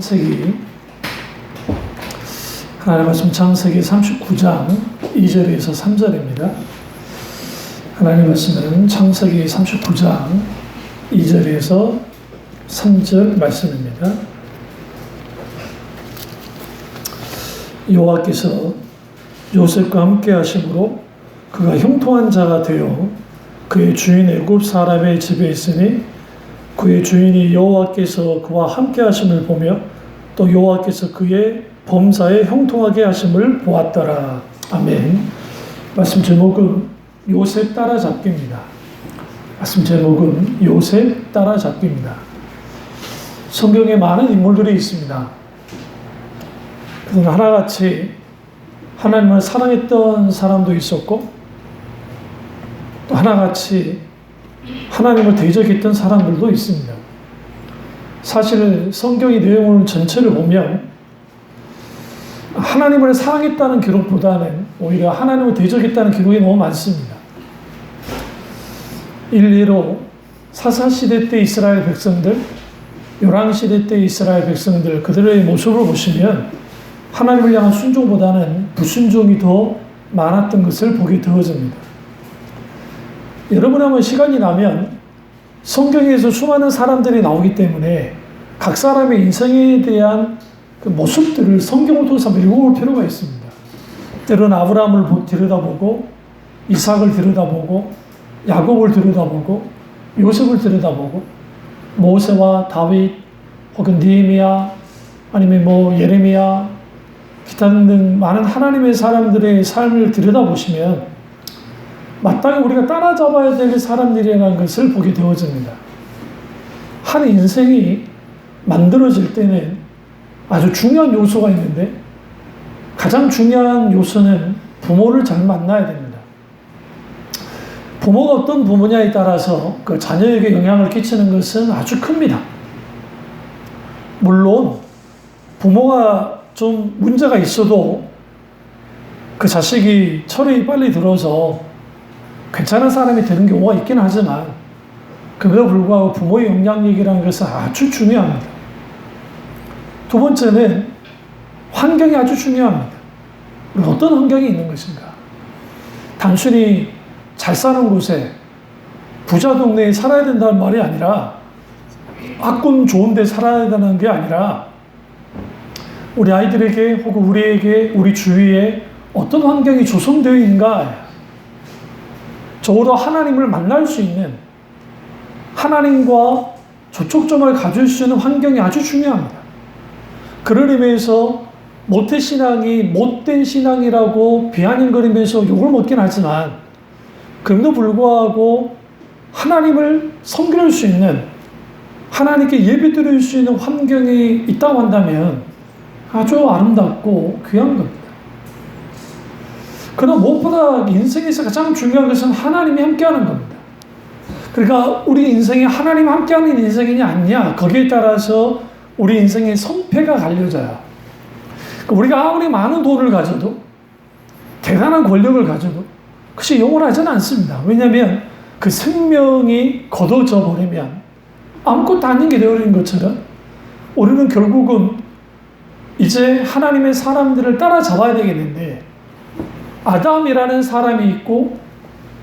창세기 하나님의 말씀 창세기 39장 2절에서 3절입니다. 하나님의 말씀은 창세기 39장 2절에서 3절 말씀입니다. 여호와께서 요셉과 함께 하심으로 그가 형통한 자가 되어 그의 주인 애굽 사람의 집에 있으니 그의 주인이 여호와께서 그와 함께 하심을 보며 또 여호와께서 그의 범사에 형통하게 하심을 보았더라. 아멘. 말씀 제목은 요셉 따라잡기입니다. 말씀 제목은 요셉 따라잡기입니다. 성경에 많은 인물들이 있습니다. 그중 하나같이 하나님을 사랑했던 사람도 있었고 또 하나같이 하나님을 대적했던 사람들도 있습니다. 사실 성경의 내용을 전체를 보면 하나님을 사랑했다는 기록보다는 오히려 하나님을 대적했다는 기록이 너무 많습니다. 일례로 사사시대 때 이스라엘 백성들, 요랑시대 때 이스라엘 백성들 그들의 모습을 보시면 하나님을 향한 순종보다는 불순종이 더 많았던 것을 보게 되어집니다. 여러분 한번 시간이 나면 성경에서 수많은 사람들이 나오기 때문에 각 사람의 인생에 대한 그 모습들을 성경을 통해서 읽어볼 필요가 있습니다. 때로는 아브라함을 들여다보고 이삭을 들여다보고 야곱을 들여다보고 요셉을 들여다보고 모세와 다윗 혹은 느헤미야 아니면 예레미야 기타 등등 많은 하나님의 사람들의 삶을 들여다보시면 마땅히 우리가 따라잡아야 될 사람들이라는 것을 보게 되어집니다. 한 인생이 만들어질 때는 아주 중요한 요소가 있는데 가장 중요한 요소는 부모를 잘 만나야 됩니다. 부모가 어떤 부모냐에 따라서 그 자녀에게 영향을 끼치는 것은 아주 큽니다. 물론 부모가 좀 문제가 있어도 그 자식이 철이 빨리 들어서 괜찮은 사람이 되는 경우가 있긴 하지만 그럼에도 불구하고 부모의 영향력이라는 것은 아주 중요합니다. 두 번째는 환경이 아주 중요합니다. 우리가 어떤 환경이 있는 것인가? 단순히 잘 사는 곳에 부자 동네에 살아야 된다는 말이 아니라 학군 좋은 데 살아야 된다는 게 아니라 우리 아이들에게 혹은 우리에게 우리 주위에 어떤 환경이 조성되어 있는가? 적어도 하나님을 만날 수 있는 하나님과 접촉점을 가질 수 있는 환경이 아주 중요합니다. 그런 의미에서 모태신앙이 못된 신앙이라고 비아냥거리면서 욕을 먹긴 하지만 그럼에도 불구하고 하나님을 섬길 수 있는 하나님께 예배드릴 수 있는 환경이 있다고 한다면 아주 아름답고 귀한 겁니다. 그러나 무엇보다 인생에서 가장 중요한 것은 하나님이 함께하는 겁니다. 그러니까 우리 인생이 하나님 함께하는 인생이냐 아니냐 거기에 따라서 우리 인생의 성패가 갈려져요. 우리가 아무리 많은 돈을 가져도 대단한 권력을 가져도 그것이 영원하지는 않습니다. 왜냐하면 그 생명이 거둬져 버리면 아무것도 아닌 게 되어버린 것처럼 우리는 결국은 이제 하나님의 사람들을 따라잡아야 되겠는데 아담이라는 사람이 있고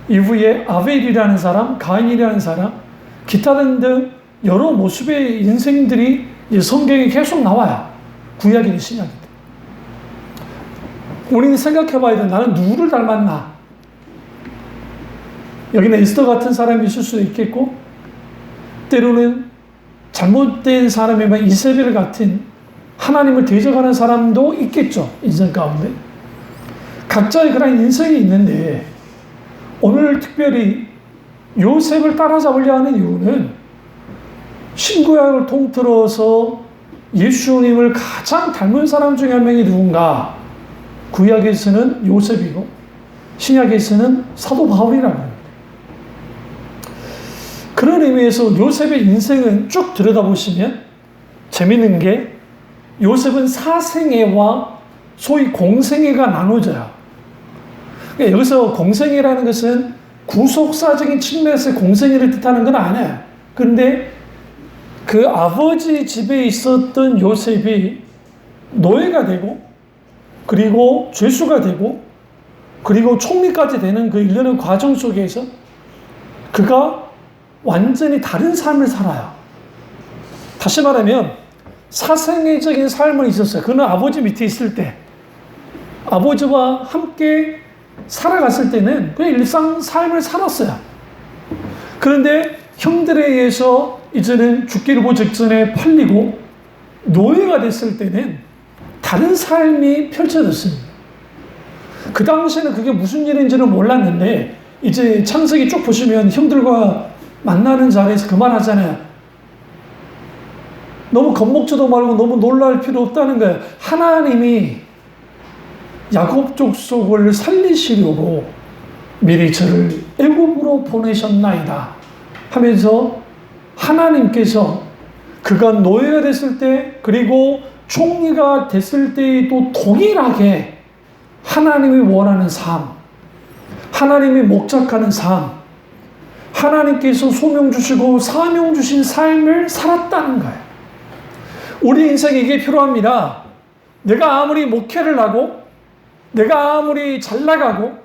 이후에 아벨이라는 사람, 가인이라는 사람, 기타 등등 여러 모습의 인생들이 성경에 계속 나와요. 구약이든 신약이든. 우리는 생각해봐야 돼. 나는 누구를 닮았나? 여기는 에스더 같은 사람이 있을 수도 있겠고 때로는 잘못된 사람이면 이세벨 같은 하나님을 대적하는 사람도 있겠죠. 인생 가운데. 각자의 그런 인생이 있는데 오늘 특별히 요셉을 따라잡으려 하는 이유는 신구약을 통틀어서 예수님을 가장 닮은 사람 중에 한 명이 누군가? 구약에서는 요셉이고 신약에서는 사도 바울이라고 합니다. 그런 의미에서 요셉의 인생은 쭉 들여다보시면 재밌는 게 요셉은 사생애와 소위 공생애가 나눠져요. 여기서 공생애라는 것은 구속사적인 측면에서 공생애를 뜻하는 건 아니에요. 그런데 그 아버지 집에 있었던 요셉이 노예가 되고, 그리고 죄수가 되고, 그리고 총리까지 되는 그 일련의 과정 속에서 그가 완전히 다른 삶을 살아요. 다시 말하면 사생애적인 삶은 있었어요. 그는 아버지 밑에 있을 때, 아버지와 함께 살아갔을 때는 그냥 일상 삶을 살았어요. 그런데 형들에 의해서 이제는 죽기를 보기 직전에 팔리고 노예가 됐을 때는 다른 삶이 펼쳐졌습니다. 그 당시에는 그게 무슨 일인지는 몰랐는데, 이제 창세기 쭉 보시면 형들과 만나는 자리에서 그 말 하잖아요. 너무 겁먹지도 말고 너무 놀랄 필요 없다는 거예요. 하나님이 야곱 족속을 살리시려고 미리 저를 애굽으로 보내셨나이다 하면서 하나님께서 그가 노예가 됐을 때, 그리고 총리가 됐을 때에도 동일하게 하나님이 원하는 삶, 하나님이 목적하는 삶, 하나님께서 소명 주시고 사명 주신 삶을 살았다는 거예요. 우리 인생에 이게 필요합니다. 내가 아무리 목회를 하고, 내가 아무리 잘 나가고,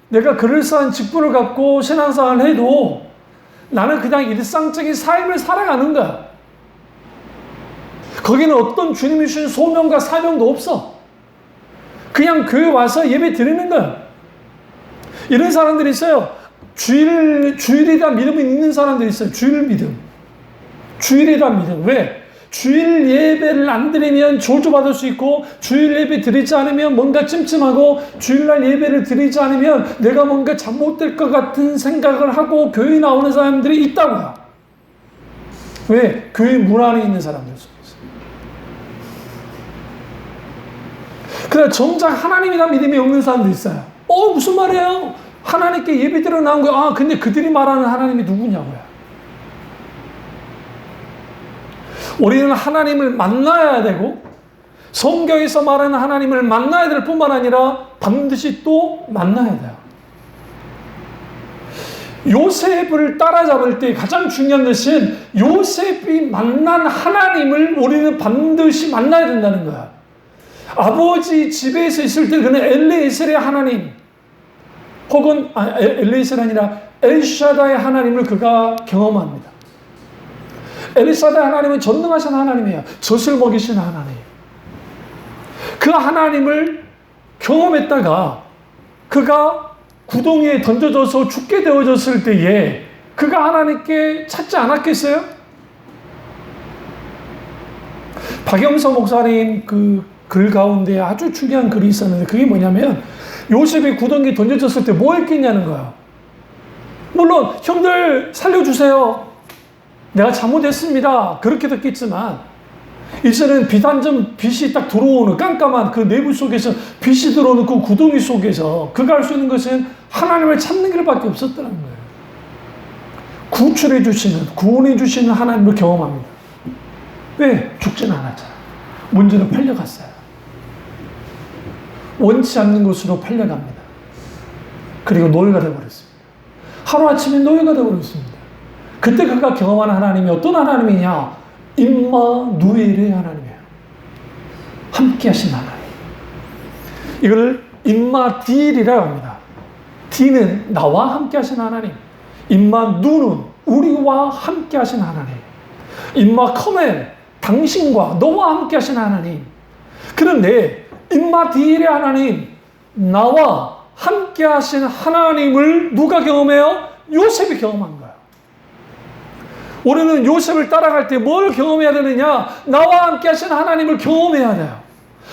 내가 그럴싸한 직분을 갖고 신앙생활을 해도 나는 그냥 일상적인 삶을 살아가는 거야. 거기는 어떤 주님이 주신 소명과 사명도 없어. 그냥 교회 와서 예배 드리는 거야. 이런 사람들이 있어요. 주일이다 믿음이 있는 사람들이 있어요. 주일 믿음. 주일이다 믿음. 왜? 주일 예배를 안 드리면 저주받을 수 있고, 주일 예배 드리지 않으면 뭔가 찜찜하고, 주일날 예배를 드리지 않으면 내가 뭔가 잘못될 것 같은 생각을 하고 교회 나오는 사람들이 있다고요. 왜? 교회 문 안에 있는 사람들 속에서. 그래서 정작 하나님이나 믿음이 없는 사람도 있어요. 무슨 말이에요? 하나님께 예배 드려 나온 거야. 근데 그들이 말하는 하나님이 누구냐고요. 우리는 하나님을 만나야 되고, 성경에서 말하는 하나님을 만나야 될 뿐만 아니라 반드시 또 만나야 돼요. 요셉을 따라잡을 때 가장 중요한 것은 요셉이 만난 하나님을 우리는 반드시 만나야 된다는 거야. 아버지 집에서 있을 때 그는 엘리에셀의 하나님, 혹은 엘리에셀이 아니라 엘샤다의 하나님을 그가 경험합니다. 엘리사다의 하나님은 전능하신 하나님이에요. 젖을 먹이신 하나님. 그 하나님을 경험했다가 그가 구덩이에 던져져서 죽게 되어졌을 때에 그가 하나님께 찾지 않았겠어요? 박영서 목사님 그 글 가운데 아주 중요한 글이 있었는데, 그게 뭐냐면 요셉이 구덩이에 던져졌을 때 뭐 했겠냐는 거예요. 물론 형들 살려주세요, 내가 잘못했습니다, 그렇게 됐겠지만, 이제는 빛 한 점 빛이 딱 들어오는 깜깜한 그 내부 속에서 빛이 들어오는 그 구덩이 속에서 그가 할 수 있는 것은 하나님을 찾는 길밖에 없었다는 거예요. 구출해 주시는, 구원해 주시는 하나님을 경험합니다. 왜? 죽지는 않았잖아. 문제는 팔려갔어요. 원치 않는 곳으로 팔려갑니다. 그리고 노예가 되어버렸습니다. 하루아침에 노예가 되어버렸습니다. 그때 그가 경험하는 하나님이 어떤 하나님이냐? 임마누엘의 하나님이에요. 함께 하신 하나님. 이걸 임마디일이라고 합니다. 디는 나와 함께 하신 하나님. 임마누는 우리와 함께 하신 하나님. 임마커멜 당신과 너와 함께 하신 하나님. 그런데 임마디일의 하나님, 나와 함께 하신 하나님을 누가 경험해요? 요셉이 경험한 거예요. 우리는 요셉을 따라갈 때 뭘 경험해야 되느냐? 나와 함께 하신 하나님을 경험해야 돼요.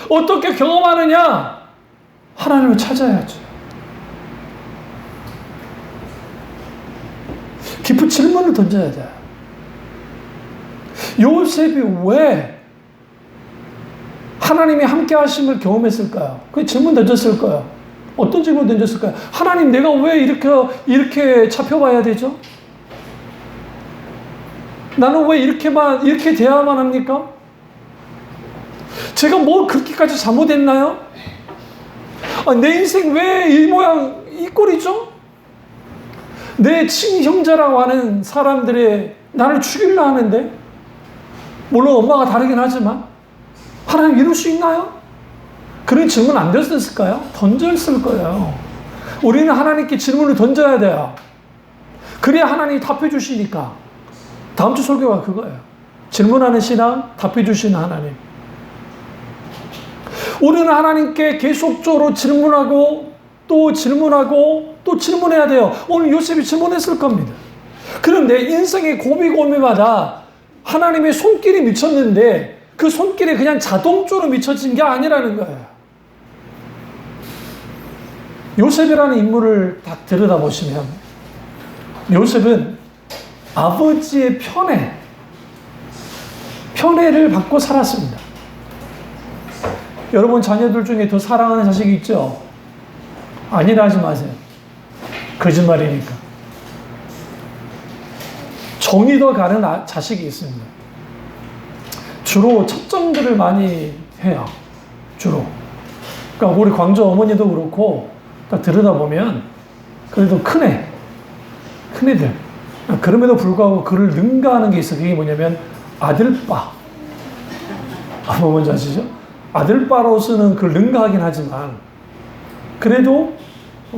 어떻게 경험하느냐? 하나님을 찾아야죠. 깊은 질문을 던져야 돼요. 요셉이 왜 하나님이 함께 하심을 경험했을까요? 그 질문 던졌을까요? 어떤 질문 던졌을까요? 하나님, 내가 왜 이렇게 잡혀봐야 되죠? 나는 왜 이렇게 대야만 합니까? 제가 뭐 그렇게까지 잘못했나요? 내 인생 왜 이 모양, 이 꼴이죠? 내 친형제라고 하는 사람들이 나를 죽이려 하는데, 물론 엄마가 다르긴 하지만 하나님 이룰 수 있나요? 그런 질문 안 던졌을까요? 던졌을 거예요. 우리는 하나님께 질문을 던져야 돼요. 그래야 하나님이 답해 주시니까. 다음 주 설교가 그거예요. 질문하는 신앙, 답해 주시는 하나님. 우리는 하나님께 계속적으로 질문하고 또 질문하고 또 질문해야 돼요. 오늘 요셉이 질문했을 겁니다. 그런데 인생의 고비고비마다 하나님의 손길이 미쳤는데 그 손길이 그냥 자동적으로 미쳐진 게 아니라는 거예요. 요셉이라는 인물을 딱 들여다보시면 요셉은 아버지의 편애를 받고 살았습니다. 여러분 자녀들 중에 더 사랑하는 자식이 있죠? 아니라 하지 마세요. 거짓말이니까. 정이 더 가는 자식이 있습니다. 주로 첩정들을 많이 해요. 주로. 그러니까 우리 광주 어머니도 그렇고 딱 들여다보면 그래도 큰애들. 그럼에도 불구하고 그를 능가하는 게 있어요. 그게 뭐냐면 아들바. 뭐 뭔지 아시죠? 아들바로서는 그를 능가하긴 하지만 그래도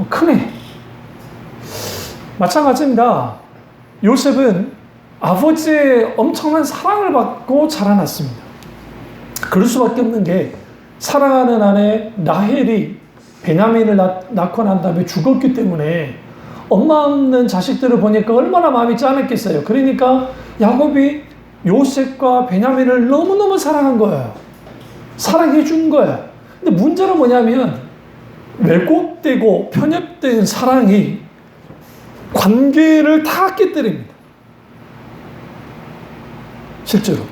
큰애. 마찬가지입니다. 요셉은 아버지의 엄청난 사랑을 받고 자라났습니다. 그럴 수밖에 없는 게 사랑하는 아내 라헬이 베냐민을 낳고 난 다음에 죽었기 때문에 엄마 없는 자식들을 보니까 얼마나 마음이 짠했겠어요. 그러니까 야곱이 요셉과 베냐민을 너무너무 사랑한 거예요. 사랑해 준 거예요. 근데 문제는 뭐냐면 왜곡되고 편협된 사랑이 관계를 다 깨뜨립니다. 실제로.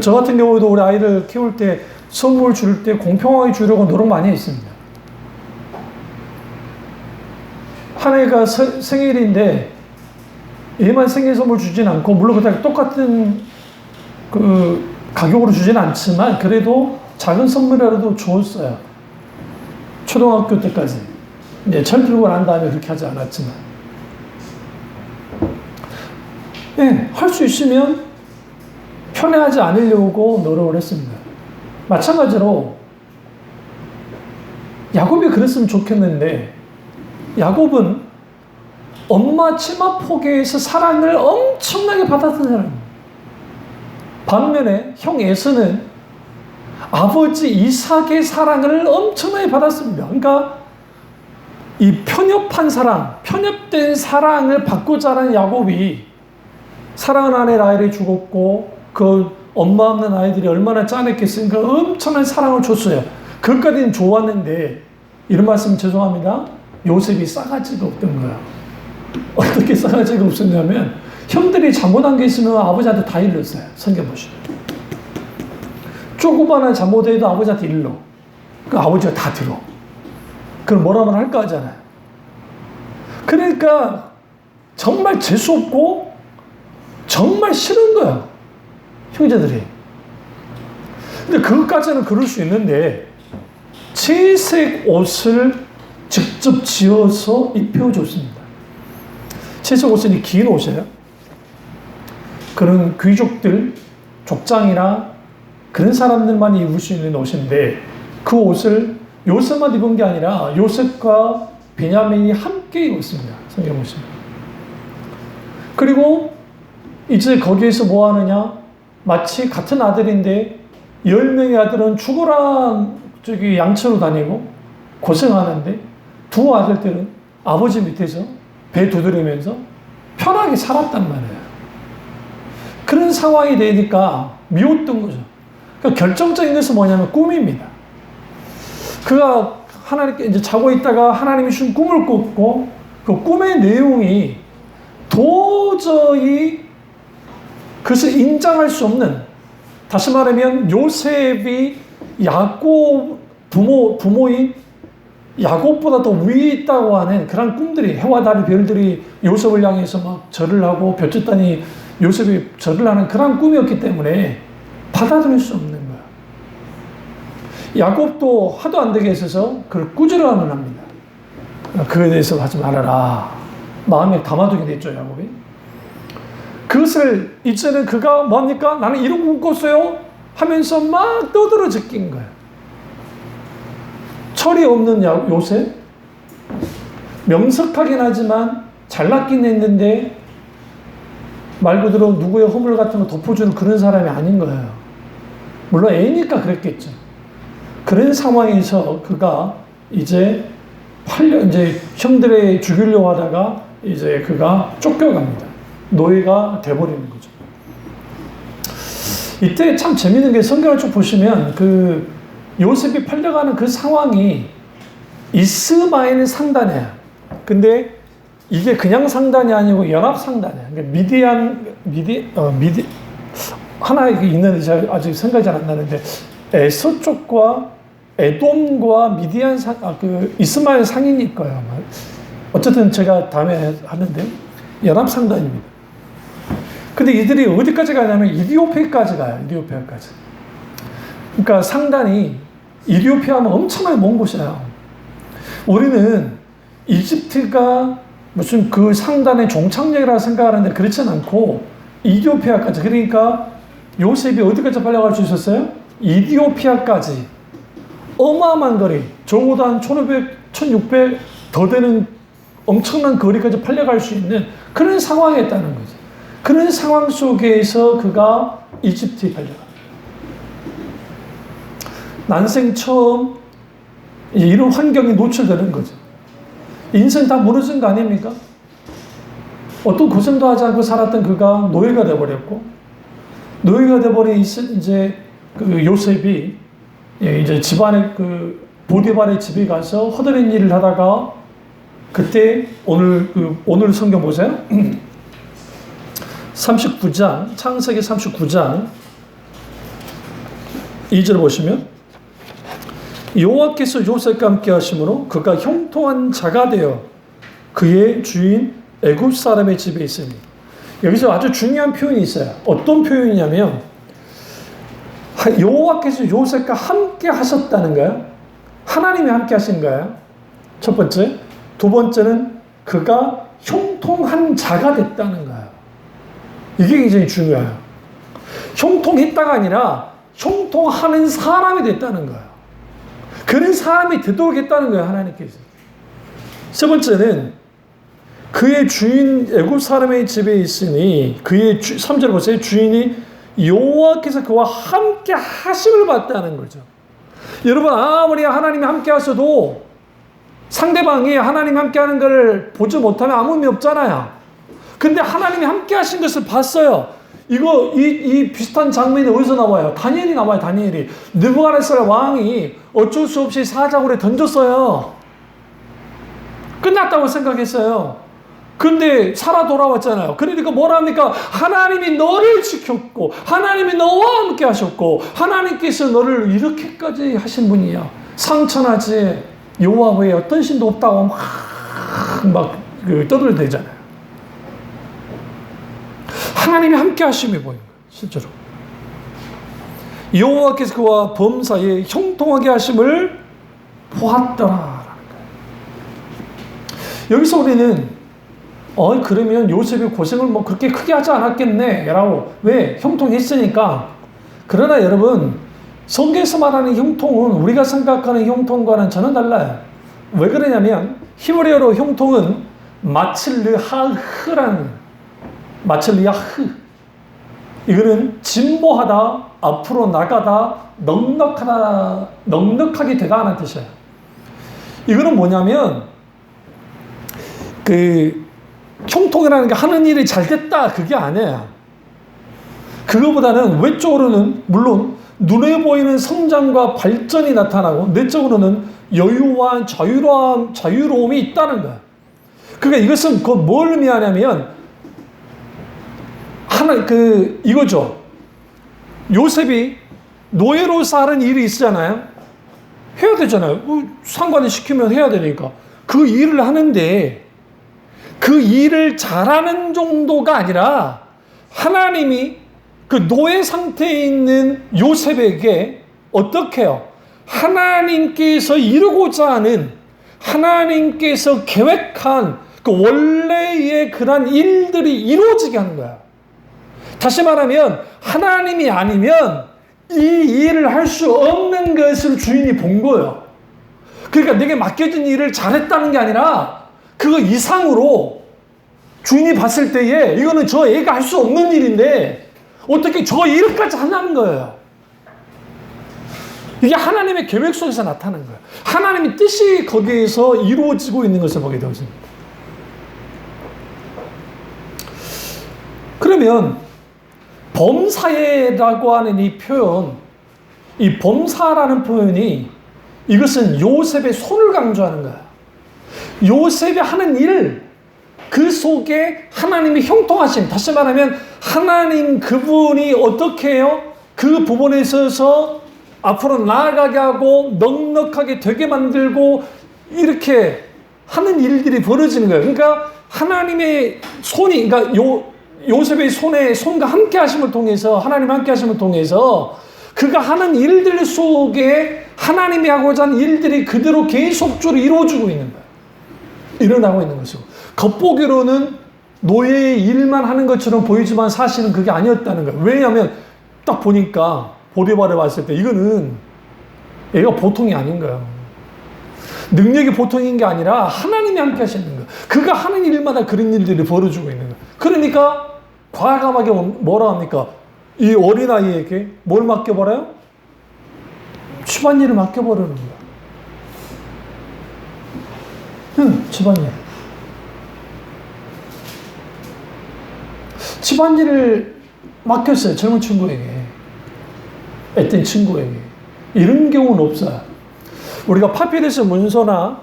저 같은 경우도 우리 아이를 키울 때 선물 줄 때 공평하게 주려고 노력 많이 했습니다. 한 애가 생일인데 얘만 생일 선물 주진 않고 물론 그때 똑같은 그 가격으로 주진 않지만 그래도 작은 선물이라도 줬어요. 초등학교 때까지. 이제 철들고 난 다음에 그렇게 하지 않았지만. 네, 할 수 있으면 편애하지 않으려고 노력을 했습니다. 마찬가지로 야곱이 그랬으면 좋겠는데 야곱은 엄마 치마포개에서 사랑을 엄청나게 받았던 사람입니다. 반면에 형 에서는 아버지 이삭의 사랑을 엄청나게 받았습니다. 그러니까 이 편협한 사랑, 편협된 사랑을 받고 자란 야곱이 사랑하는 아내 라헬이 죽었고 그 엄마 없는 아이들이 얼마나 짠했겠으니까 엄청난 사랑을 줬어요. 그것까지는 좋았는데 이런 말씀 죄송합니다. 요셉이 싸가지가 없던 거야. 어떻게 싸가지가 없었냐면 형들이 잘못한 게 있으면 아버지한테 다 일렀어요. 성경 보시면. 조그마한 잘못해도 아버지한테 일러. 그 아버지가 다 들어. 그럼 뭐라면 할까 하잖아요. 그러니까 정말 재수없고 정말 싫은 거야. 형제들이. 근데 그것까지는 그럴 수 있는데 채색 옷을 직접 지어서 입혀줬습니다. 채색 옷은 긴 옷이에요. 그런 귀족들, 족장이나 그런 사람들만 입을 수 있는 옷인데 그 옷을 요셉만 입은 게 아니라 요셉과 베냐민이 함께 입었습니다. 성경 보시면. 그리고 이제 거기에서 뭐 하느냐? 마치 같은 아들인데 10명의 아들은 죽어라 저기 양치로 다니고 고생하는데 두 아들들은 아버지 밑에서 배 두드리면서 편하게 살았단 말이에요. 그런 상황이 되니까 미웠던 거죠. 그러니까 결정적인 것은 뭐냐면 꿈입니다. 그가 하나님께 이제 자고 있다가 하나님이 준 꿈을 꿨고 그 꿈의 내용이 도저히 그것을 인정할 수 없는, 다시 말하면 요셉이 야곱 부모인 야곱보다 더 위에 있다고 하는 그런 꿈들이, 해와 달 별들이 요셉을 향해서 막 절을 하고 볕집단이 요셉이 절을 하는 그런 꿈이었기 때문에 받아들일 수 없는 거야. 야곱도 하도 안 되게 있어서 그걸 꾸지람을 합니다. 그에 대해서 하지 말아라. 마음에 담아두게 됐죠, 야곱이. 그것을 이제는 그가 뭡니까? 나는 이런 꿈 꿨어요 하면서 막 떠들어 제낀 거예요. 철이 없는 요셉, 명석하긴 하지만 잘났긴 했는데 말 그대로 누구의 허물 같은 거 덮어주는 그런 사람이 아닌 거예요. 물론 애니까 그랬겠죠. 그런 상황에서 그가 이제 이제 형들의 죽이려고 하다가 이제 그가 쫓겨갑니다. 노예가 돼버리는 거죠. 이때 참 재밌는 게 성경을 쭉 보시면 그 요셉이 팔려가는 그 상황이 이스마엘 상단이에요. 근데 이게 그냥 상단이 아니고 연합 상단이에요. 그러니까 하나 있는데 제가 아직 생각이 잘 안 나는데 에서 쪽과 에돔과 미디안 이스마엘 상인일 거예요. 아마. 어쨌든 제가 다음에 하는데 연합 상단입니다. 근데 이들이 어디까지 가냐면 이디오피아까지 가요. 이디오피아까지. 그러니까 상단이 이디오피아하면 엄청나게 먼 곳이에요. 우리는 이집트가 무슨 그 상단의 종착역이라고 생각하는데 그렇진 않고 이디오피아까지. 그러니까 요셉이 어디까지 팔려갈 수 있었어요? 이디오피아까지. 어마어마한 거리. 적어도 한 1500, 1600 더 되는 엄청난 거리까지 팔려갈 수 있는 그런 상황에 있다는 거죠. 그런 상황 속에서 그가 이집트에 팔려갑니다. 난생 처음 이런 환경에 노출되는 거죠. 인생 다 무너진 거 아닙니까? 어떤 고생도 하지 않고 살았던 그가 노예가 되어버렸고, 노예가 되어버린 이제 그 요셉이 이제 집안에 그 보디발의 집에 가서 허드렛 일을 하다가 그때 오늘 성경 보세요. 39장, 창세기 39장 2절 보시면 여호와께서 요셉과 함께 하심으로 그가 형통한 자가 되어 그의 주인 애굽 사람의 집에 있으니. 여기서 아주 중요한 표현이 있어요. 어떤 표현이냐면 여호와께서 요셉과 함께 하셨다는 거예요. 하나님이 함께 하신 거예요. 첫 번째. 두 번째는 그가 형통한 자가 됐다는 거예요. 이게 굉장히 중요해요. 형통했다가 아니라 형통하는 사람이 됐다는 거예요. 그런 사람이 되도록 했다는 거예요. 하나님께서. 세 번째는 그의 주인 애굽 사람의 집에 있으니 그의 3절 보세요. 주인이 여호와께서 그와 함께 하심을 받다는 거죠. 여러분 아무리 하나님이 함께 하셔도 상대방이 하나님 함께 하는 걸 보지 못하면 아무 의미 없잖아요. 근데 하나님이 함께 하신 것을 봤어요. 이 비슷한 장면이 어디서 나와요? 다니엘이 나와요. 다니엘이. 느부갓네살 왕이 어쩔 수 없이 사자굴에 던졌어요. 끝났다고 생각했어요. 근데 살아 돌아왔잖아요. 그러니까 뭐라 합니까? 하나님이 너를 지켰고 하나님이 너와 함께 하셨고 하나님께서 너를 이렇게까지 하신 분이야. 상천하지 여호와 외에 어떤 신도 없다고 막 떠들어대잖아요. 하나님이 함께 하심이 보인 거예요. 실제로. 여호와께서 그와 범사에 형통하게 하심을 보았더라라는 거예요. 여기서 우리는 그러면 요셉이 고생을 뭐 그렇게 크게 하지 않았겠네 라고. 왜? 형통했으니까. 그러나 여러분 성경에서 말하는 형통은 우리가 생각하는 형통과는 전혀 달라요. 왜 그러냐면 히브리어로 형통은 마칠르하흐라는 마칠리아흐. 이거는 진보하다, 앞으로 나가다, 넉넉하게 되다 하는 뜻이에요. 이거는 뭐냐면 형통이라는 게 하는 일이 잘 됐다 그게 아니에요. 그거보다는 외적으로는 물론 눈에 보이는 성장과 발전이 나타나고 내적으로는 여유와 자유로움이 있다는 거야. 그러니까 이것은 뭘 의미하냐면 이거죠. 요셉이 노예로 사는 일이 있잖아요. 해야 되잖아요. 상관이 시키면 해야 되니까. 그 일을 하는데 그 일을 잘하는 정도가 아니라 하나님이 그 노예 상태에 있는 요셉에게 어떻게 해요? 하나님께서 이루고자 하는 하나님께서 계획한 그 원래의 그런 일들이 이루어지게 하는 거야. 다시 말하면 하나님이 아니면 이 일을 할 수 없는 것을 주인이 본 거예요. 그러니까 내게 맡겨진 일을 잘했다는 게 아니라 그거 이상으로 주인이 봤을 때에 이거는 저 애가 할 수 없는 일인데 어떻게 저 일까지 하냐는 거예요. 이게 하나님의 계획 속에서 나타나는 거예요. 하나님의 뜻이 거기에서 이루어지고 있는 것을 보게 되어집니다. 그러면 범사에라고 하는 이 표현, 이 범사라는 표현이 이것은 요셉의 손을 강조하는 거야. 요셉이 하는 일, 그 속에 하나님의 형통하심, 다시 말하면 하나님 그분이 어떻게 해요? 그 부분에 있어서 앞으로 나아가게 하고 넉넉하게 되게 만들고 이렇게 하는 일들이 벌어지는 거예요. 그러니까 하나님의 손이, 그러니까 요셉의 손과 함께 하심을 통해서, 하나님 함께 하심을 통해서 그가 하는 일들 속에 하나님이 하고자 하는 일들이 그대로 계속적으로 이루어지고 있는 거예요. 일어나고 있는 것이고, 겉보기로는 노예의 일만 하는 것처럼 보이지만 사실은 그게 아니었다는 거예요. 왜냐하면 딱 보니까 보디발을 봤을 때 이거는 얘가 보통이 아닌 거예요. 능력이 보통인 게 아니라 하나님이 함께 하시는 거예요. 그가 하는 일마다 그런 일들이 벌어지고 있는 거예요. 그러니까 과감하게 뭐라 합니까? 이 어린아이에게 뭘 맡겨버려요? 집안일을 맡겨버리는 거예요. 집안일. 집안일을 맡겼어요. 젊은 친구에게. 앳된 친구에게. 이런 경우는 없어요. 우리가 파피루스 문서나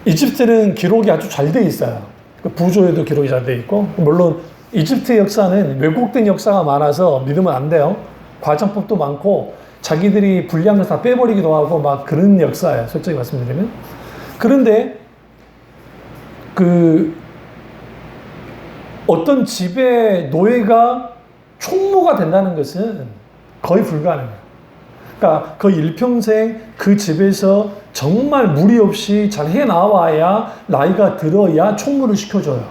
이집트는 기록이 아주 잘 돼 있어요. 부조에도 기록이 잘 돼 있고, 물론 이집트 역사는 왜곡된 역사가 많아서 믿으면 안 돼요. 과정법도 많고 자기들이 불리한 걸 다 빼버리기도 하고 막 그런 역사예요. 솔직히 말씀드리면. 그런데 어떤 집의 노예가 총무가 된다는 것은 거의 불가능해요. 그러니까 거의 일평생 그 집에서 정말 무리 없이 잘 해나와야 나이가 들어야 총무를 시켜줘요.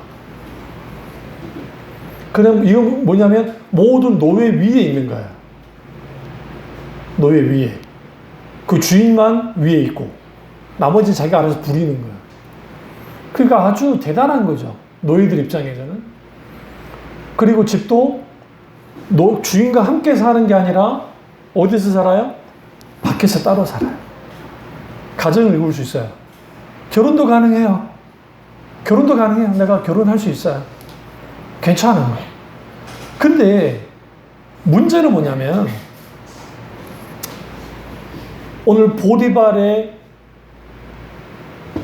그럼 이건 뭐냐면 모든 노예 위에 있는 거예요. 노예 위에. 그 주인만 위에 있고 나머지는 자기가 알아서 부리는 거예요. 그러니까 아주 대단한 거죠. 노예들 입장에서는. 그리고 집도 주인과 함께 사는 게 아니라 어디서 살아요? 밖에서 따로 살아요. 가정을 이룰 수 있어요. 결혼도 가능해요. 결혼도 가능해요. 내가 결혼할 수 있어요. 괜찮은 거예요. 근데 문제는 뭐냐면 오늘 보디발의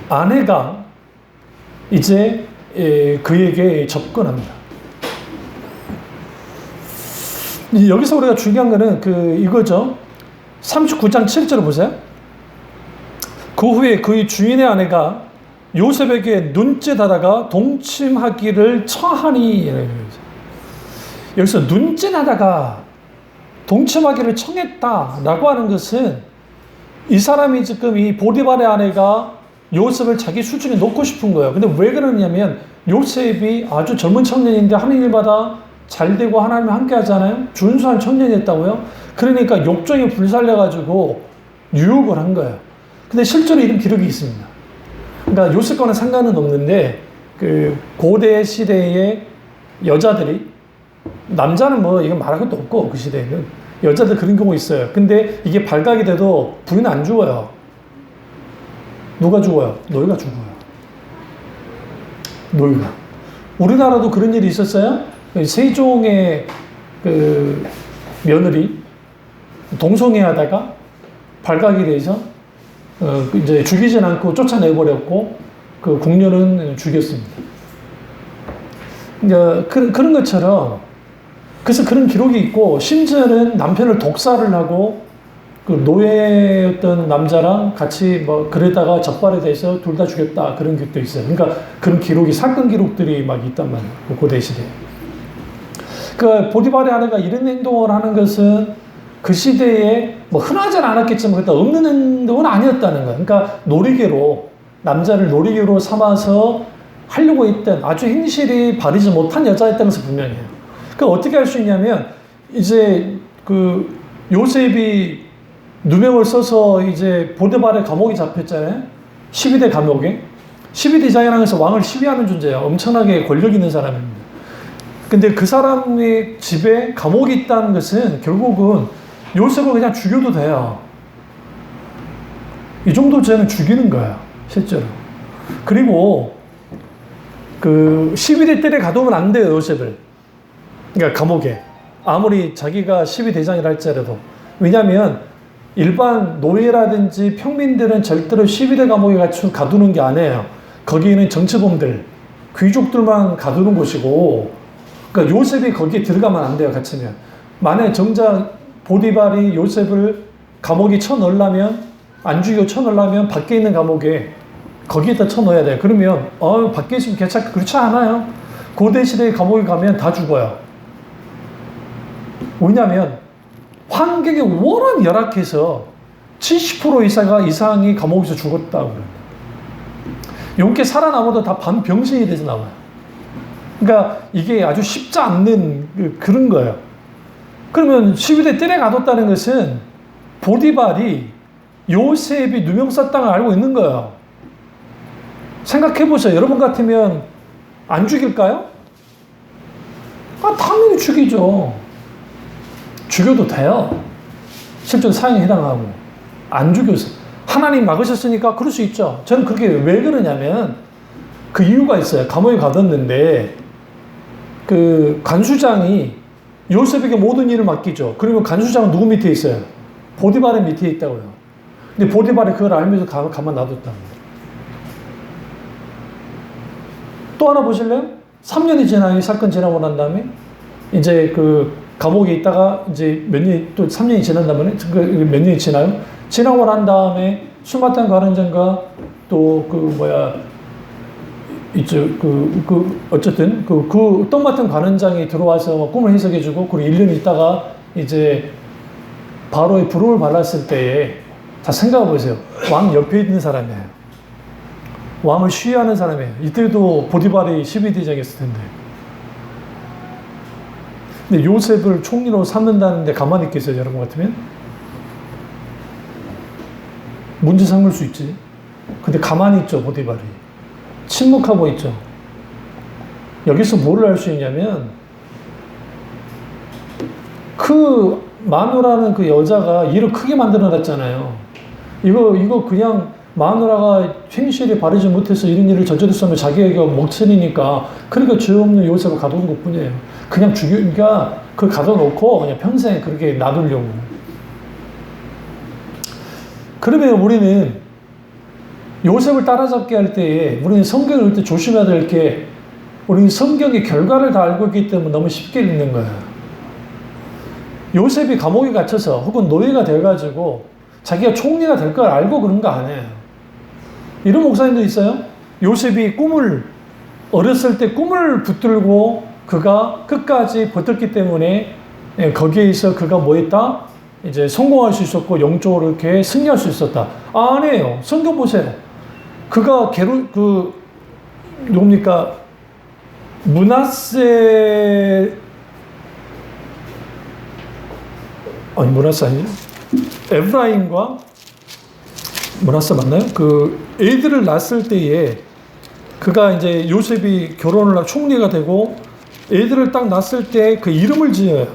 아내가 이제 그에게 접근합니다. 여기서 우리가 중요한 거는 이거죠. 39장 7절을 보세요. 그 후에 그의 주인의 아내가 요셉에게 눈짓하다가 동침하기를 청하니. 여기서 눈짓하다가 동침하기를 청했다라고 하는 것은 이 사람이 지금 이 보디발의 아내가 요셉을 자기 수준에 놓고 싶은 거예요. 근데 왜 그러냐면 요셉이 아주 젊은 청년인데 하는 일마다 잘 되고 하나님과 함께 하잖아요. 준수한 청년이었다고요. 그러니까 욕정에 불살려가지고 유혹을 한 거예요. 근데 실제로 이런 기록이 있습니다. 그러니까 요셉과는 상관은 없는데 고대 시대의 여자들이, 남자는 뭐 이건 말할 것도 없고 그 시대에는 여자들 그런 경우 있어요. 근데 이게 발각이 돼도 부인은 안 죽어요. 누가 죽어요? 노예가 죽어요. 노예가. 우리나라도 그런 일이 있었어요. 세종의 며느리 동성애하다가 발각이 돼서 이제 죽이진 않고 쫓아내버렸고 그 궁녀는 죽였습니다. 그러니까 그런 것처럼, 그래서 그런 기록이 있고, 심지어는 남편을 독살을 하고 그 노예였던 남자랑 같이 뭐 그러다가 적발이 돼서 둘 다 죽였다, 그런 기록도 있어요. 그러니까 그런 기록이, 사건 기록들이 막 있단 말이에요. 고대 시대에. 그 보디발의 아내가 이런 행동을 하는 것은 그 시대에 뭐 흔하진 않았겠지만 그때 없는 행동은 아니었다는 거예요. 그러니까 놀이개로, 남자를 놀이개로 삼아서 하려고 했던 아주 행실이 바르지 못한 여자였다는 것은 분명해요. 그 어떻게 할 수 있냐면 이제 그 요셉이 누명을 써서 이제 보디발의 감옥에 잡혔잖아요. 12대 감옥에. 12대 장이라서 왕을 시비하는 존재예요. 엄청나게 권력 있는 사람입니다. 근데 그 사람의 집에 감옥이 있다는 것은 결국은 요셉을 그냥 죽여도 돼요. 이 정도 죄는 죽이는 거야, 실제로. 그리고 그 12대 뜰에 가두면 안 돼요, 요셉을. 그러니까 감옥에. 아무리 자기가 12대장이라 할지라도. 왜냐하면 일반 노예라든지 평민들은 절대로 12대 감옥에 가두는 게 아니에요. 거기는 정치범들, 귀족들만 가두는 곳이고, 그러니까 요셉이 거기에 들어가면 안 돼요, 갇히면. 만약에 정작 보디발이 요셉을 감옥에 쳐넣으려면, 안 죽이고 쳐넣으려면 밖에 있는 감옥에 거기에다 쳐넣어야 돼요. 그러면 밖에 있으면 괜찮고 그렇지 않아요. 고대시대의 감옥에 가면 다 죽어요. 왜냐하면 환경이 워낙 열악해서 70% 이상이 감옥에서 죽었다고 그래요. 용케 살아남아도 다 반병신이 돼서 나와요. 그러니까 이게 아주 쉽지 않는 그런 거예요. 그러면 12대 뜰에 가뒀다는 것은 보디발이 요셉이 누명 썼다는 걸 알고 있는 거예요. 생각해보세요. 여러분 같으면 안 죽일까요? 당연히 죽이죠. 죽여도 돼요. 실제로 사형에 해당하고. 안 죽여서. 하나님 막으셨으니까 그럴 수 있죠. 저는 그렇게 왜 그러냐면 그 이유가 있어요. 감옥에 가뒀는데 그 관수장이 요셉에게 모든 일을 맡기죠. 그러면 관수장은 누구 밑에 있어요? 보디발의 밑에 있다고요. 근데 보디발이 그걸 알면서 가만 놔뒀다는 거예요. 또 하나 보실래요? 3년이 지나요. 이 사건 지나고 난 다음에 이제 그 감옥에 있다가 이제 몇 년이 또 3년이 지난다면 몇 년이 지나요? 지나고 난 다음에 수마탄 관원장과 또 어쨌든 그 떡 맡은 관원장이 들어와서 꿈을 해석해주고 그리고 1년 있다가 이제 바로의 부름을 받았을 때에 다 생각해 보세요. 왕 옆에 있는 사람이에요. 왕을 시위하는 사람이에요. 이때도 보디발이 12대장이었을 텐데. 근데 요셉을 총리로 삼는다는데 가만히 있겠어요, 여러분 같으면? 문제 삼을 수 있지. 근데 가만히 있죠, 보디발이. 침묵하고 있죠. 여기서 뭐를 알 수 있냐면, 그 마누라는 그 여자가 일을 크게 만들어 놨잖아요. 이거 그냥 마누라가 행실에 바르지 못해서 이런 일을 저질렀으면 자기가 목전이니까 그러니까 죄 없는 요셉을 가둬둔 것 뿐이에요. 그냥 그러니까 그걸 가둬놓고 그냥 평생 그렇게 놔두려고. 그러면 우리는 요셉을 따라잡게 할 때에 우리는 성경을 읽을 때 조심해야 될 게 우리는 성경의 결과를 다 알고 있기 때문에 너무 쉽게 읽는 거예요. 요셉이 감옥에 갇혀서 혹은 노예가 돼가지고 자기가 총리가 될 걸 알고 그런 거 아니에요. 이런 목사님도 있어요. 요셉이 어렸을 때 꿈을 붙들고 그가 끝까지 버텼기 때문에 거기에서 그가 뭐 했다? 이제 성공할 수 있었고 영적으로 이렇게 승리할 수 있었다. 아니에요. 성경 보세요. 그가 누굽니까? 므낫세 아니죠. 에브라임과 므낫세 맞나요? 그 애들을 낳았을 때에 그가 이제 요셉이 결혼을 하고 총리가 되고 애들을 딱 낳았을 때 그 이름을 지어요.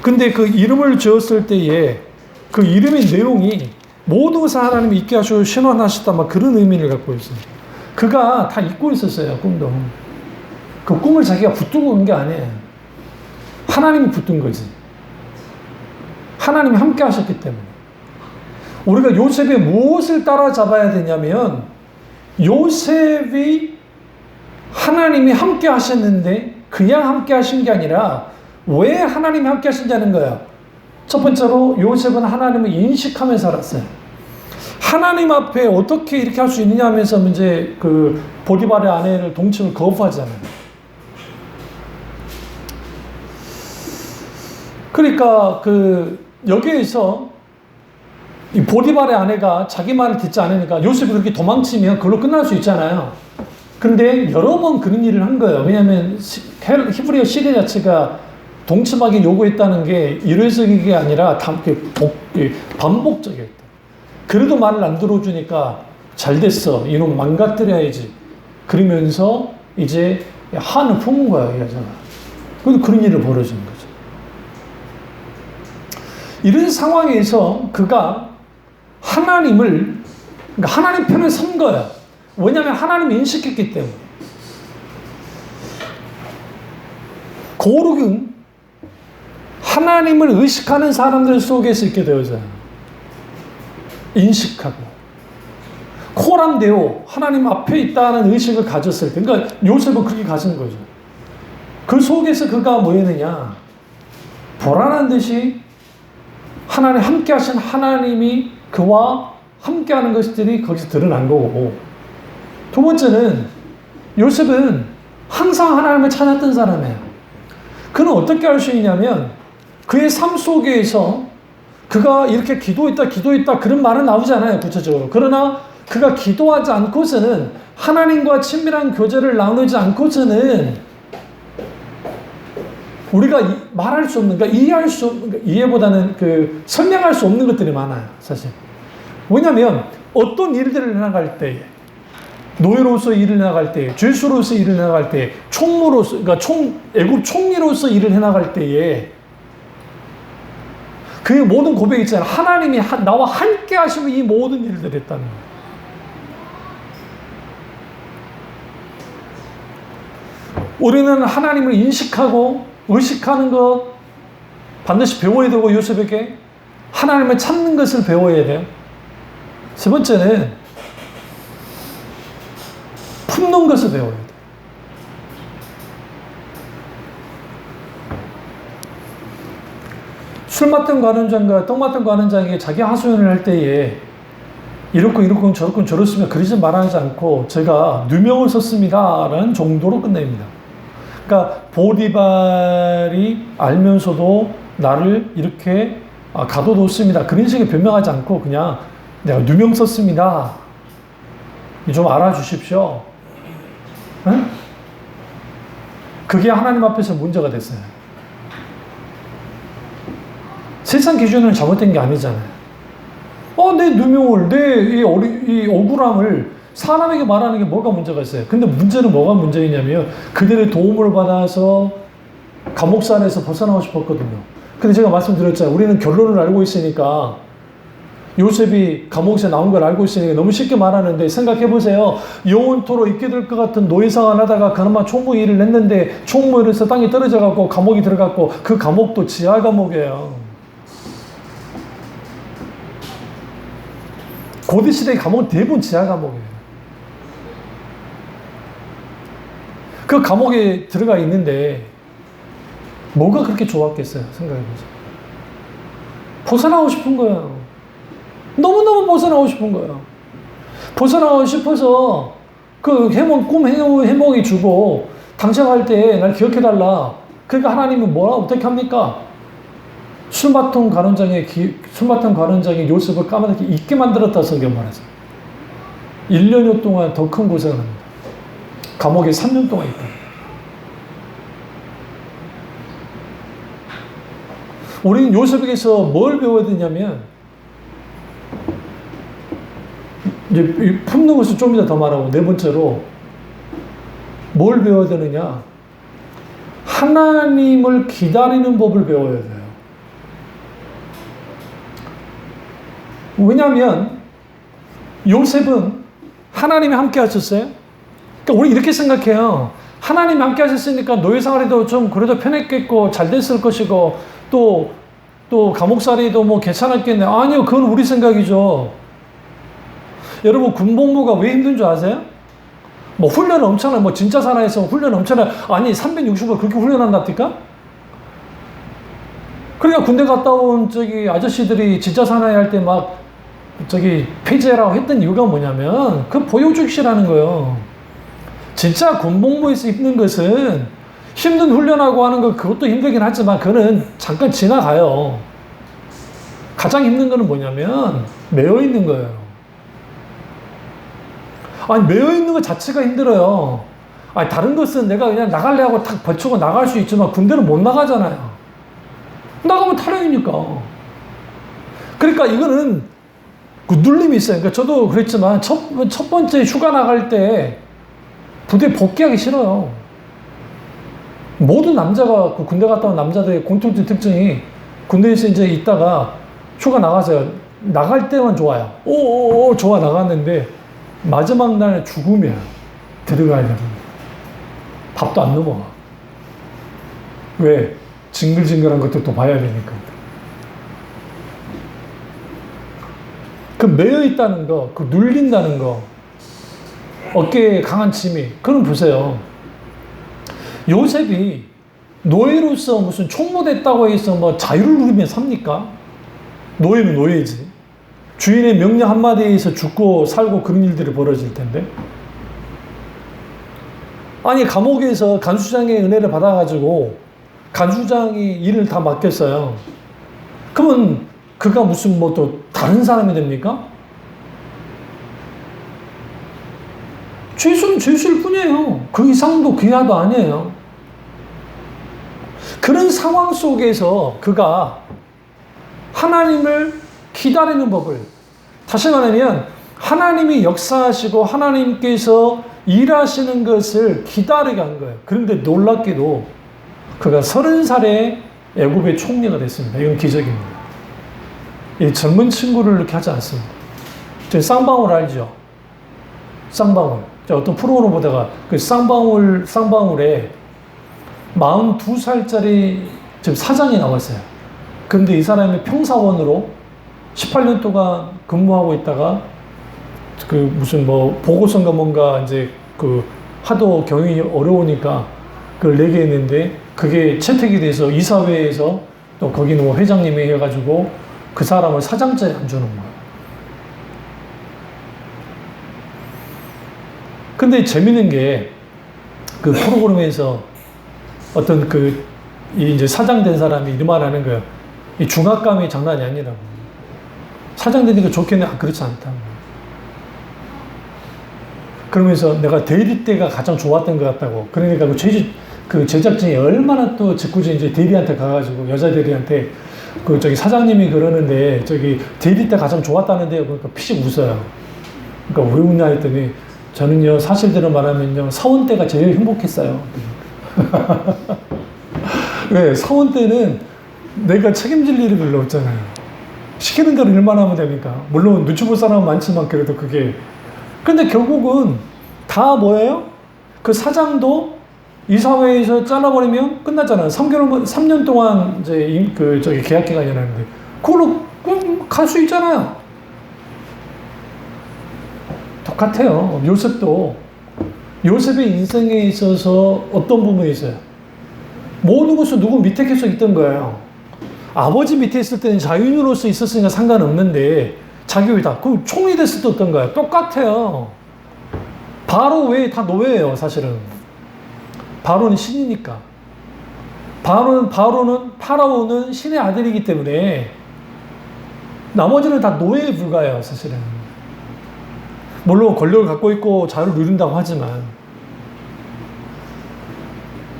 근데 그 이름을 지었을 때에 그 이름의 내용이 모든 것을 하나님이 잊게 하시고 신원하시다 막 그런 의미를 갖고 있어요. 그가 다 잊고 있었어요. 꿈도. 그 꿈을 자기가 붙들고 온 게 아니에요. 하나님이 붙든 거지. 하나님이 함께 하셨기 때문에. 우리가 요셉의 무엇을 따라잡아야 되냐면 요셉이 하나님이 함께 하셨는데 그냥 함께 하신 게 아니라 왜 하나님이 함께 하신다는 거야. 첫 번째로 요셉은 하나님을 인식하면서 살았어요. 하나님 앞에 어떻게 이렇게 할 수 있느냐 하면서 이제 그 보디발의 아내를 동침을 거부하잖아요. 그러니까 여기에서 이 보디발의 아내가 자기 말을 듣지 않으니까 요셉이 그렇게 도망치면 그걸로 끝날 수 있잖아요. 그런데 여러 번 그런 일을 한 거예요. 왜냐하면 히브리어 시대 자체가 동침하기 요구했다는 게 일회적인 게 아니라 반복적이었다. 그래도 말을 안 들어주니까 잘 됐어. 이놈 망가뜨려야지. 그러면서 이제 한을 품은 거야, 이 여자가. 그래서 그런 일을 벌어진 거죠. 이런 상황에서 그가 하나님을, 그러니까 하나님 편을 선 거야. 왜냐하면 하나님을 인식했기 때문에. 고룩은 하나님을 의식하는 사람들 속에서 있게 되어져요. 인식하고. 코람데오, 하나님 앞에 있다는 의식을 가졌을 때, 그러니까 요셉은 그렇게 가진 거죠. 그 속에서 그가 뭐 했느냐? 보라는 듯이 하나님 함께 하신 하나님이 그와 함께 하는 것들이 거기서 드러난 거고, 두 번째는 요셉은 항상 하나님을 찾았던 사람이에요. 그는 어떻게 할 수 있냐면 그의 삶 속에서 그가 이렇게 기도했다 그런 말은 나오지 않아요, 구체적으로. 그러나 그가 기도하지 않고서는, 하나님과 친밀한 교제를 나누지 않고서는 우리가 말할 수 없는, 그러니까 이해할 수 없는, 그러니까 이해보다는 설명할 수 없는 것들이 많아요, 사실. 왜냐하면 어떤 일들을 해나갈 때에, 노예로서 일을 해나갈 때에, 죄수로서 일을 해나갈 때에, 총무로서, 그러니까 애굽 총리로서 일을 해나갈 때에 그의 모든 고백이 있잖아요. 하나님이 나와 함께 하시면 이 모든 일들을 했다는 거예요. 우리는 하나님을 인식하고 의식하는 것 반드시 배워야 되고, 요셉에게 하나님을 찾는 것을 배워야 돼요. 세 번째는 품는 것을 배워야 돼요. 술 맡은 관원장과 떡 맡은 관원장에게 자기 하소연을 할 때에 이렇고 저렇습니다. 그러지 말하지 않고 제가 누명을 썼습니다 라는 정도로 끝냅니다. 그러니까 보디발이 알면서도 나를 이렇게 가둬뒀습니다. 그런 식의 변명하지 않고 그냥 내가 누명 썼습니다. 좀 알아주십시오. 응? 그게 하나님 앞에서 문제가 됐어요. 세상 기준은 잘못된 게 아니잖아요. 내 누명을, 이 억울함을 사람에게 말하는 게 뭐가 문제가 있어요. 근데 문제는 뭐가 문제이냐면 그들의 도움을 받아서 감옥살에서 벗어나고 싶었거든요. 근데 제가 말씀드렸잖아요. 우리는 결론을 알고 있으니까, 요셉이 감옥에서 나온 걸 알고 있으니까 너무 쉽게 말하는데, 생각해보세요. 영원토록 있게 될 것 같은 노예생활 하다가 그나마 총무 일을 했는데 총무에서 땅에 떨어져갖고 감옥이 들어갔고, 그 감옥도 지하 감옥이에요. 고대시대의 감옥은 대부분 지하 감옥이에요. 그 감옥에 들어가 있는데 뭐가 그렇게 좋았겠어요? 생각해보세요. 벗어나고 싶은 거예요. 너무너무 벗어나고 싶은 거예요. 벗어나고 싶어서 그 해몽이 주고 당장할 때 날 기억해달라. 그러니까 하나님은 어떻게 합니까? 술 맡은 관원장이 요셉을 까맣게 잊게 만들었다 성경 말해서 1년여 동안 더 큰 고생을 합니다. 감옥에 3년 동안 있다. 우리는 요셉에게서 뭘 배워야 되냐면, 이제 품는 것을 좀 이따 더 말하고, 네 번째로 뭘 배워야 되느냐? 하나님을 기다리는 법을 배워야 돼요. 왜냐하면 요셉은 하나님이 함께 하셨어요. 그러니까 우리 이렇게 생각해요. 하나님이 함께 하셨으니까 노예생활에도 좀 그래도 편했겠고 잘 됐을 것이고 또 감옥살이도 뭐 괜찮았겠네. 아니요, 그건 우리 생각이죠. 여러분, 군복무가 왜 힘든 줄 아세요? 뭐 훈련 엄청나요. 뭐 진짜 사나이에서 훈련 엄청나요. 아니 365일 그렇게 훈련한답니까? 그러니까 군대 갔다 온 아저씨들이 진짜 사나이 할 때 막 폐지라고 했던 이유가 뭐냐면 그 보여주시라는 거예요. 진짜 군복무에서 힘든 것은 힘든 훈련하고 하는 거, 그것도 힘들긴 하지만 그거는 잠깐 지나가요. 가장 힘든 거는 뭐냐면 매여 있는 거예요. 아니, 매여 있는 것 자체가 힘들어요. 아니, 다른 것은 내가 그냥 나갈래 하고 탁 버티고 나갈 수 있지만 군대는 못 나가잖아요. 나가면 탈영이니까. 그러니까 이거는 그 눌림이 있어요. 그러니까 저도 그랬지만 첫 번째 휴가 나갈 때 부대 복귀하기 싫어요. 모든 남자가 그 군대 갔다 온 남자들의 공통된 특징이 군대에서 이제 있다가 휴가 나가세요. 나갈 때만 좋아요. 오, 좋아, 나갔는데 마지막 날 죽으면 들어가야 되는 밥도 안 넘어가. 왜? 징글징글한 것도 봐야 되니까. 그 매여 있다는 거, 그 눌린다는 거, 어깨에 강한 짐이, 그럼 보세요. 요셉이 노예로서 무슨 총무됐다고 해서 뭐 자유를 누리며 삽니까? 노예는 노예지. 주인의 명령 한마디에서 죽고 살고 그런 일들이 벌어질 텐데. 아니, 감옥에서 간수장의 은혜를 받아가지고 간수장이 일을 다 맡겼어요. 그러면 그가 무슨 뭐 또 다른 사람이 됩니까? 죄수는 죄수일 뿐이에요. 그 이상도 그 이하도 아니에요. 그런 상황 속에서 그가 하나님을 기다리는 법을, 다시 말하면 하나님이 역사하시고 하나님께서 일하시는 것을 기다리게 한 거예요. 그런데 놀랍게도 그가 30살에 애굽의 총리가 됐습니다. 이건 기적입니다. 이 젊은 친구를 이렇게 하지 않습니다. 저 쌍방울 알죠? 쌍방울. 어떤 프로그램 보다가 그 쌍방울에 42살짜리 지금 사장이 나왔어요. 그런데 이 사람이 평사원으로 18년 동안 근무하고 있다가 그 무슨 뭐 보고서인가 뭔가 이제 그 하도 경영이 어려우니까 그걸 내게 했는데 그게 채택이 돼서 이사회에서 또 거기는 뭐 회장님이 해가지고 그 사람을 사장자에 안 주는 거예요. 근데 재밌는 게 그 프로그램에서 어떤 이 이제 사장 된 사람이 이런 말 하는 거예요. 이 중압감이 장난이 아니라고. 사장 되니까 좋겠네. 그렇지 않다. 그러면서 내가 대리 때가 가장 좋았던 것 같다고. 그러니까 그 제작진이 얼마나 또 직구지 이제 대리한테 가가지고 여자 대리한테 저기 사장님이 그러는데 저기 대리 때 가장 좋았다는데요. 그러니까 피식 웃어요. 그러니까 왜 웃냐 했더니 저는요 사실대로 말하면요 사원 때가 제일 행복했어요. 왜? 사원 때는 내가 책임질 일이 별로 없잖아요. 시키는 대로 일만 하면 되니까. 물론 눈치 볼 사람은 많지만 그래도 그게. 근데 결국은 다 뭐예요? 그 사장도 이사회에서 잘라버리면 끝나잖아요. 3년 동안 이제 저기 계약 기간이라는데 그걸로 갈 수 있잖아요. 똑같아요. 요셉의 인생에 있어서 어떤 부분이 있어요? 모든 것은 누구 밑에 계속 있던 거예요. 아버지 밑에 있을 때는 자유인으로서 있었으니까 상관없는데 자기 왜 다 그 총리 됐을 때 어떤 거예요? 똑같아요. 바로 왜 다 노예예요, 사실은. 바로는 신이니까. 파라오는 신의 아들이기 때문에 나머지는 다 노예에 불과해요, 사실은. 물론 권력을 갖고 있고 자유를 누린다고 하지만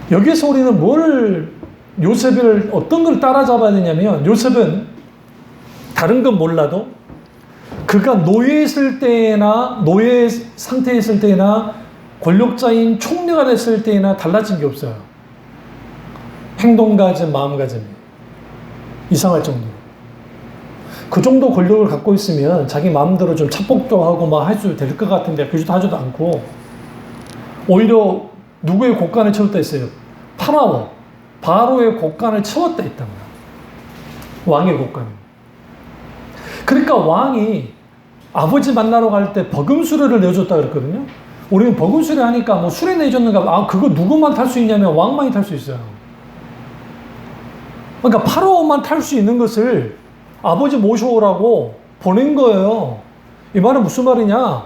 여기에서 우리는 요셉을 어떤 걸 따라잡아야 되냐면 요셉은 다른 건 몰라도 그가 노예했을 때나 노예 상태에 있을 때나 권력자인 총리가 됐을 때나 달라진 게 없어요. 행동가짐, 마음가짐이 이상할 정도로. 그 정도 권력을 갖고 있으면 자기 마음대로 좀 착복도 하고 막 할 수 될 것 같은데 그러지도 하지도 않고 오히려 누구의 곳간을 채웠다 했어요? 바로의 곳간을 채웠다 했단 말이에요. 왕의 곳간. 그러니까 왕이 아버지 만나러 갈 때 버금 수레를 내줬다 그랬거든요. 우리는 버금 수레 하니까 뭐 수레 내줬는가, 그거 누구만 탈 수 있냐면 왕만이 탈 수 있어요. 그러니까 파라오만 탈 수 있는 것을 아버지 모셔오라고 보낸 거예요. 이 말은 무슨 말이냐?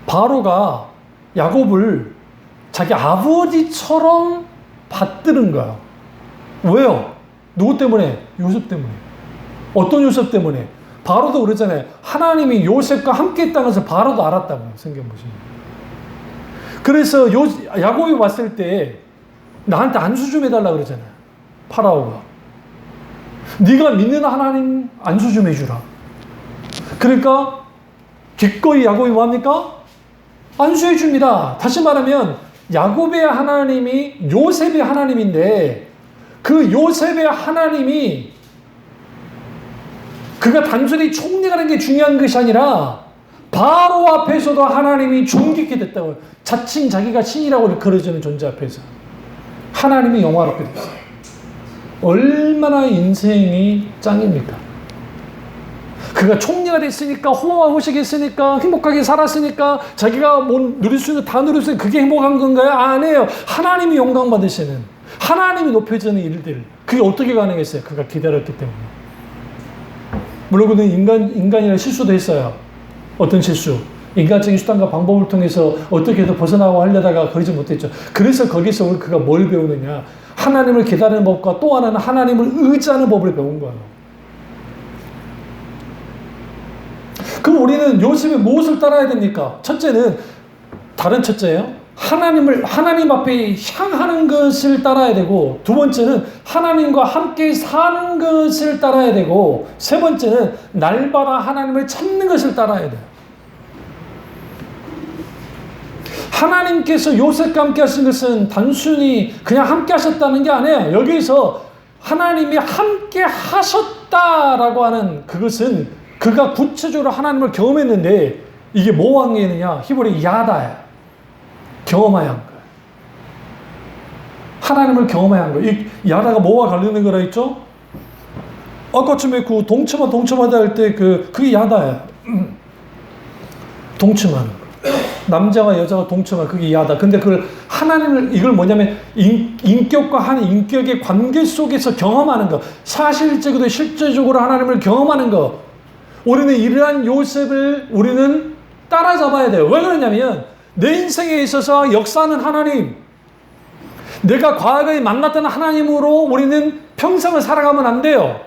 바로가 야곱을 자기 아버지처럼 받드는 거야. 왜요? 누구 때문에? 요셉 때문에. 어떤 요셉 때문에? 바로도 그랬잖아요. 하나님이 요셉과 함께 했다는 것을 바로도 알았다고요. 성경 보시면. 그래서 야곱이 왔을 때 나한테 안수 좀 해달라 그러잖아요. 파라오가. 네가 믿는 하나님 안수 좀 해주라. 그러니까 기꺼이 야곱이 뭐합니까? 안수해 줍니다. 다시 말하면 야곱의 하나님이 요셉의 하나님인데 그 요셉의 하나님이 그가 단순히 총리가는 게 중요한 것이 아니라 바로 앞에서도 하나님이 존귀케 됐다고. 자칭 자기가 신이라고 그러지는 존재 앞에서 하나님이 영화롭게 됐어요. 얼마나 인생이 짱입니까? 그가 총리가 됐으니까 호화호식했으니까 행복하게 살았으니까 자기가 뭐 누릴 수 있는 다 누렸으니까 그게 행복한 건가요? 아니에요. 하나님이 영광 받으시는, 하나님이 높여지는 일들, 그게 어떻게 가능했어요? 그가 기다렸기 때문에. 물론 그는 인간이라 실수도 했어요. 어떤 실수? 인간적인 수단과 방법을 통해서 어떻게든 벗어나고 하려다가 그러지 못했죠. 그래서 거기서 그가 뭘 배우느냐? 하나님을 기다리는 법과 또 하나는 하나님을 의지하는 법을 배운 거예요. 그럼 우리는 요셉의 무엇을 따라야 됩니까? 첫째는 다른 첫째예요. 하나님 앞에 향하는 것을 따라야 되고, 두 번째는 하나님과 함께 사는 것을 따라야 되고, 세 번째는 날마다 하나님을 찾는 것을 따라야 돼요. 하나님께서 요셉과 함께 하신 것은 단순히 그냥 함께 하셨다는 게 아니에요. 여기서 하나님이 함께 하셨다라고 하는 그것은 그가 구체적으로 하나님을 경험했는데 이게 뭐와 관계있느냐? 히브리 야다야. 경험해야 한 거예요. 하나님을 경험해야 한 거예요. 이 야다가 뭐와 관련된 거라 했죠? 아까쯤에 그 동침하다 할 때 그게 야다야. 동침하는 거. 남자와 여자가 동침하는 그게 야다. 근데 그걸 이걸 뭐냐면 인격과 한 인격의 관계 속에서 경험하는 거. 사실적으로 실제적으로 하나님을 경험하는 거. 우리는 이러한 요셉을 우리는 따라잡아야 돼요. 왜 그러냐면 내 인생에 있어서 역사하는 하나님, 내가 과거에 만났던 하나님으로 우리는 평생을 살아가면 안 돼요.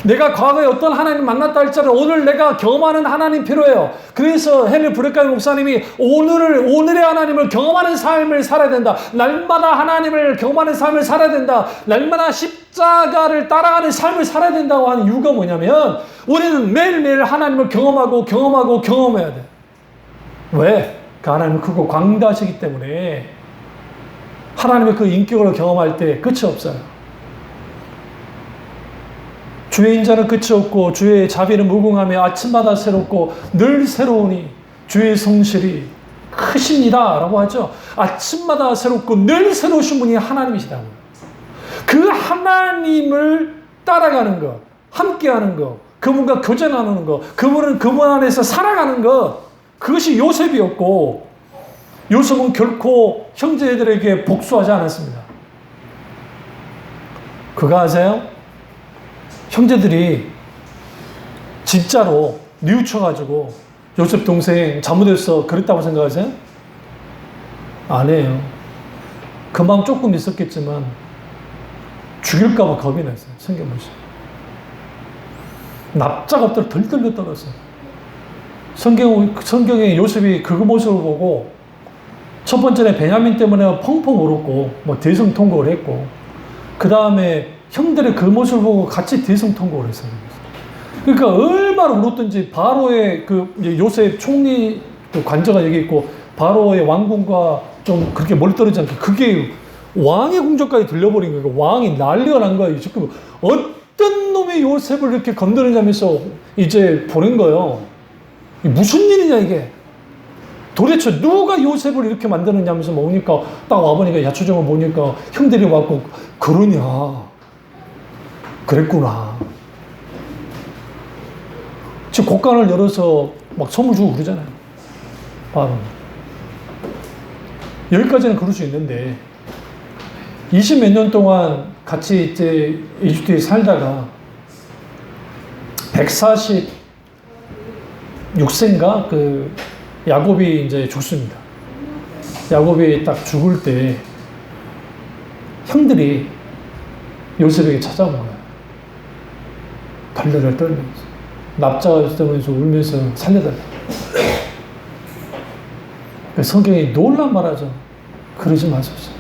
내가 과거에 어떤 하나님 만났다 할지라도 오늘 내가 경험하는 하나님 필요해요. 그래서 헨리 브레카이 목사님이 오늘의 하나님을 경험하는 삶을 살아야 된다. 날마다 하나님을 경험하는 삶을 살아야 된다. 날마다 십자가를 따라가는 삶을 살아야 된다고 하는 이유가 뭐냐면 우리는 매일매일 하나님을 경험해야 돼. 왜? 그 하나님은 크고 광대하시기 때문에 하나님의 그 인격을 경험할 때 끝이 없어요. 주의 인자는 끝이 없고 주의 자비는 무궁하며 아침마다 새롭고 늘 새로우니 주의 성실이 크십니다 라고 하죠. 아침마다 새롭고 늘 새로우신 분이 하나님이시다고. 그 하나님을 따라가는 것, 함께하는 것, 그분과 교제 나누는 것, 그분 안에서 살아가는 것, 그것이 요셉이었고 요셉은 결코 형제들에게 복수하지 않았습니다. 그거 아세요? 형제들이 진짜로 뉘우쳐가지고 요셉 동생 잘못했어 그랬다고 생각하세요? 아니에요. 그 마음 조금 있었겠지만 죽일까봐 겁이 났어요. 성경 보시면 납작 엎드려 덜덜 떨었어요. 성경에 요셉이 그 모습을 보고 첫 번째는 베냐민 때문에 펑펑 울었고 뭐 대성통곡을 했고 그 다음에 형들의 그 모습을 보고 같이 대성통곡을 했어요. 그러니까 얼마나 울었던지 바로의 그 요셉 총리 관저가 여기 있고 바로의 왕궁과 좀 그렇게 멀리 떨어지지 않게 그게 왕의 궁전까지 들려버린 거예요. 왕이 난리가 난 거예요. 지금 어떤 놈이 요셉을 이렇게 건드리냐면서 이제 보낸 거예요. 무슨 일이냐 이게. 도대체 누가 요셉을 이렇게 만드느냐면서 오니까 딱 와보니까 야초정을 보니까 형들이 왔고 그러냐. 그랬구나. 지금 곡간을 열어서 막 선물 주고 그러잖아요. 바로. 여기까지는 그럴 수 있는데 20몇 년 동안 같이 이제 이집트에 살다가 146세인가 그 야곱이 이제 죽습니다. 야곱이 딱 죽을 때 형들이 요셉에게 찾아온 거예요. 덜덜덜 떨면서 납작하면서 울면서 살려달라. 성경에 놀란 말하죠. 그러지 마소서.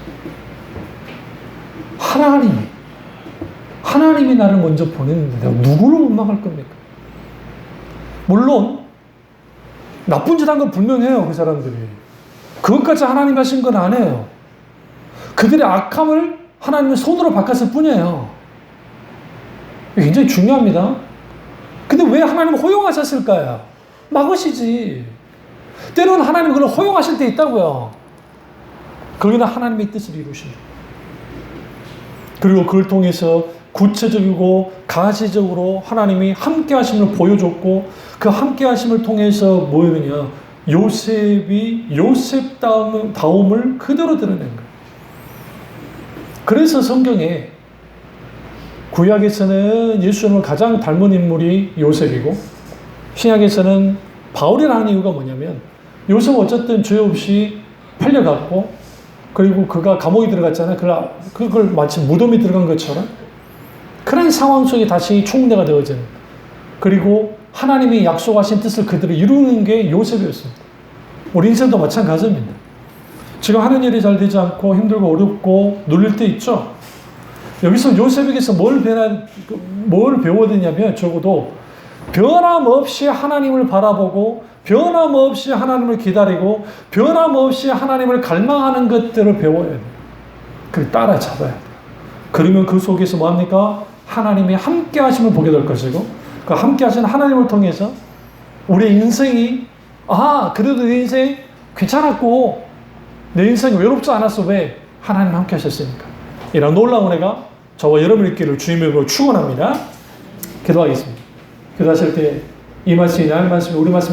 하나님이 나를 먼저 보냈는데 내가 누구를 원망할 겁니까? 물론 나쁜 짓 한 건 분명해요. 그 사람들이. 그것까지 하나님이 하신 건 아니에요. 그들의 악함을 하나님의 손으로 바꿨을 뿐이에요. 굉장히 중요합니다. 근데 왜 하나님은 허용하셨을까요? 막으시지. 때로는 하나님은 그걸 허용하실 때 있다고요. 거기는 하나님의 뜻을 이루십니다. 그리고 그걸 통해서 구체적이고 가시적으로 하나님이 함께 하심을 보여줬고, 그 함께 하심을 통해서 뭐였느냐, 요셉이 요셉다움을 그대로 드러낸 거예요. 그래서 성경에 구약에서는 예수님을 가장 닮은 인물이 요셉이고, 신약에서는 바울이라는 이유가 뭐냐면, 요셉은 어쨌든 죄 없이 팔려갔고, 그리고 그가 감옥에 들어갔잖아요. 그걸 마치 무덤에 들어간 것처럼 그런 상황 속에 다시 총대가 되어진, 그리고 하나님이 약속하신 뜻을 그대로 이루는 게 요셉이었습니다. 우리 인생도 마찬가지입니다. 지금 하는 일이 잘 되지 않고 힘들고 어렵고 눌릴 때 있죠. 여기서 요셉에게서 뭘 배워야 되냐면, 적어도 변함없이 하나님을 바라보고 변함없이 하나님을 기다리고 변함없이 하나님을 갈망하는 것들을 배워야 돼요. 그걸 따라잡아야 돼요. 그러면 그 속에서 뭐합니까? 하나님이 함께 하심을 보게 될 것이고, 그 함께 하신 하나님을 통해서 우리의 인생이, 그래도 내 인생 괜찮았고 내 인생이 외롭지 않았어. 왜? 하나님 함께 하셨으니까. 이런 놀라운 은혜가 저와 여러분의 길을 주님의 이름으로 축원합니다. 기도하겠습니다. 기도하실 때 이 말씀이 나의 말씀이 우리 말씀